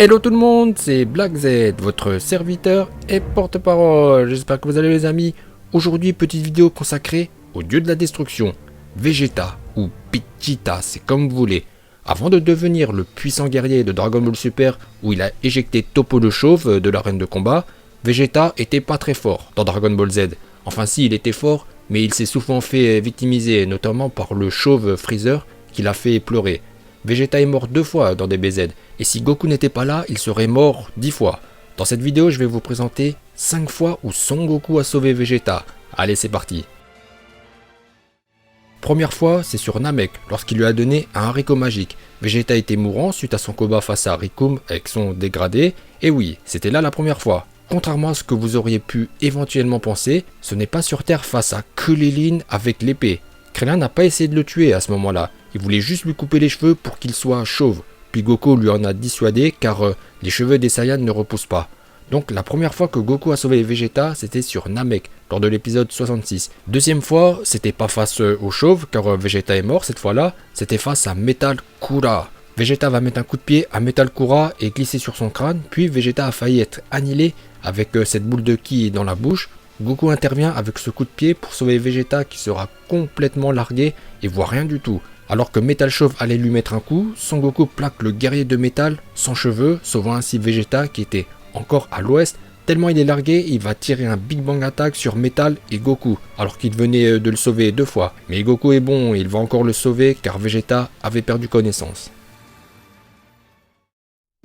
Hello tout le monde, c'est Black Z, votre serviteur et porte-parole. J'espère que vous allez les amis. Aujourd'hui, petite vidéo consacrée au dieu de la destruction, Vegeta ou Pichita, c'est comme vous voulez. Avant de devenir le puissant guerrier de Dragon Ball Super où il a éjecté Toppo le chauve de l'arène de combat, Vegeta était pas très fort dans Dragon Ball Z. Enfin si, il était fort, mais il s'est souvent fait victimiser, notamment par le chauve Freezer qui l'a fait pleurer. Vegeta est mort 2 fois dans DBZ, et si Goku n'était pas là, il serait mort 10 fois. Dans cette vidéo, je vais vous présenter 5 fois où Son Goku a sauvé Vegeta. Allez, c'est parti. Première fois, c'est sur Namek, lorsqu'il lui a donné un haricot magique. Vegeta était mourant suite à son combat face à Rikum avec son dégradé, et oui, c'était là la première fois. Contrairement à ce que vous auriez pu éventuellement penser, ce n'est pas sur Terre face à Krillin avec l'épée. Krillin n'a pas essayé de le tuer à ce moment-là, il voulait juste lui couper les cheveux pour qu'il soit chauve. Puis Goku lui en a dissuadé car les cheveux des Saiyans ne repoussent pas. Donc la première fois que Goku a sauvé Vegeta, c'était sur Namek, lors de l'épisode 66. Deuxième fois, c'était pas face au chauve car Vegeta est mort cette fois-là, c'était face à Metal Kura. Vegeta va mettre un coup de pied à Metal Kura et glisser sur son crâne, puis Vegeta a failli être annihilé avec cette boule de ki dans la bouche. Goku intervient avec ce coup de pied pour sauver Vegeta qui sera complètement largué et voit rien du tout. Alors que Metal Chauve allait lui mettre un coup, Son Goku plaque le guerrier de métal sans cheveux, sauvant ainsi Vegeta qui était encore à l'ouest. Tellement il est largué, il va tirer un Big Bang Attack sur Metal et Goku, alors qu'il venait de le sauver 2 fois. Mais Goku est bon, il va encore le sauver car Vegeta avait perdu connaissance.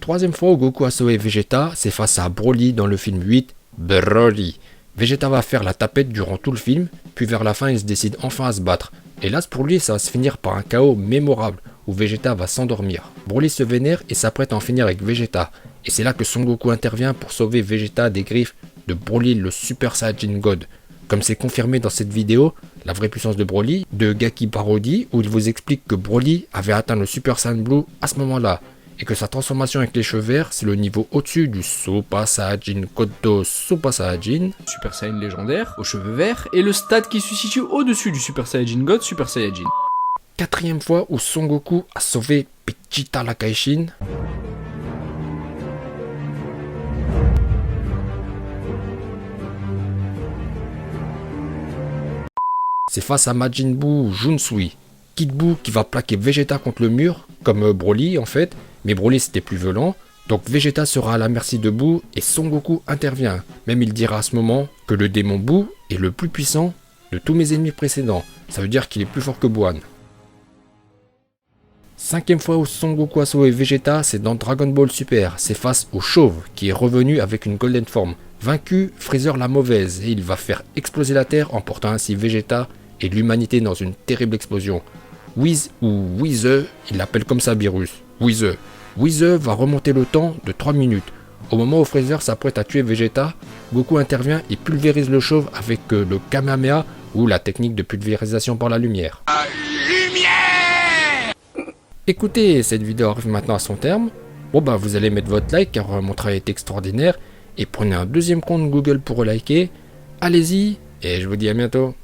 Troisième fois où Goku a sauvé Vegeta, c'est face à Broly dans le film 8, Broly. Vegeta va faire la tapette durant tout le film, puis vers la fin il se décide enfin à se battre. Hélas pour lui, ça va se finir par un chaos mémorable où Vegeta va s'endormir. Broly se vénère et s'apprête à en finir avec Vegeta. Et c'est là que Son Goku intervient pour sauver Vegeta des griffes de Broly le Super Saiyajin God. Comme c'est confirmé dans cette vidéo, la vraie puissance de Broly, de Gaki Parody, où il vous explique que Broly avait atteint le Super Saiyan Blue à ce moment-là. Et que sa transformation avec les cheveux verts, c'est le niveau au-dessus du Super Saiyajin Kodo Super Saiyajin, Super Saiyan légendaire, aux cheveux verts, et le stade qui se situe au-dessus du Super Saiyajin God Super Saiyajin. Quatrième fois où Son Goku a sauvé Pichita la Kaishin. C'est face à Majin Buu Junsui. Kid Buu qui va plaquer Vegeta contre le mur, comme Broly en fait, mais Broly c'était plus violent, donc Vegeta sera à la merci de Buu et Son Goku intervient. Même il dira à ce moment que le démon Buu est le plus puissant de tous mes ennemis précédents, ça veut dire qu'il est plus fort que Buan. Cinquième fois où Son Goku a sauvé Vegeta, c'est dans Dragon Ball Super, c'est face au chauve qui est revenu avec une Golden Form. Vaincu, Freezer la mauvaise et il va faire exploser la Terre emportant ainsi Vegeta et l'humanité dans une terrible explosion. Whis ou Whizeux, il l'appelle comme ça Beerus, Whizeux. Whizeux va remonter le temps de 3 minutes. Au moment où Freezer s'apprête à tuer Vegeta, Goku intervient et pulvérise le chauve avec le Kamehameha ou la technique de pulvérisation par la lumière. Écoutez, cette vidéo arrive maintenant à son terme. Bon bah vous allez mettre votre like car mon travail est extraordinaire et prenez un deuxième compte Google pour liker. Allez-y et je vous dis à bientôt.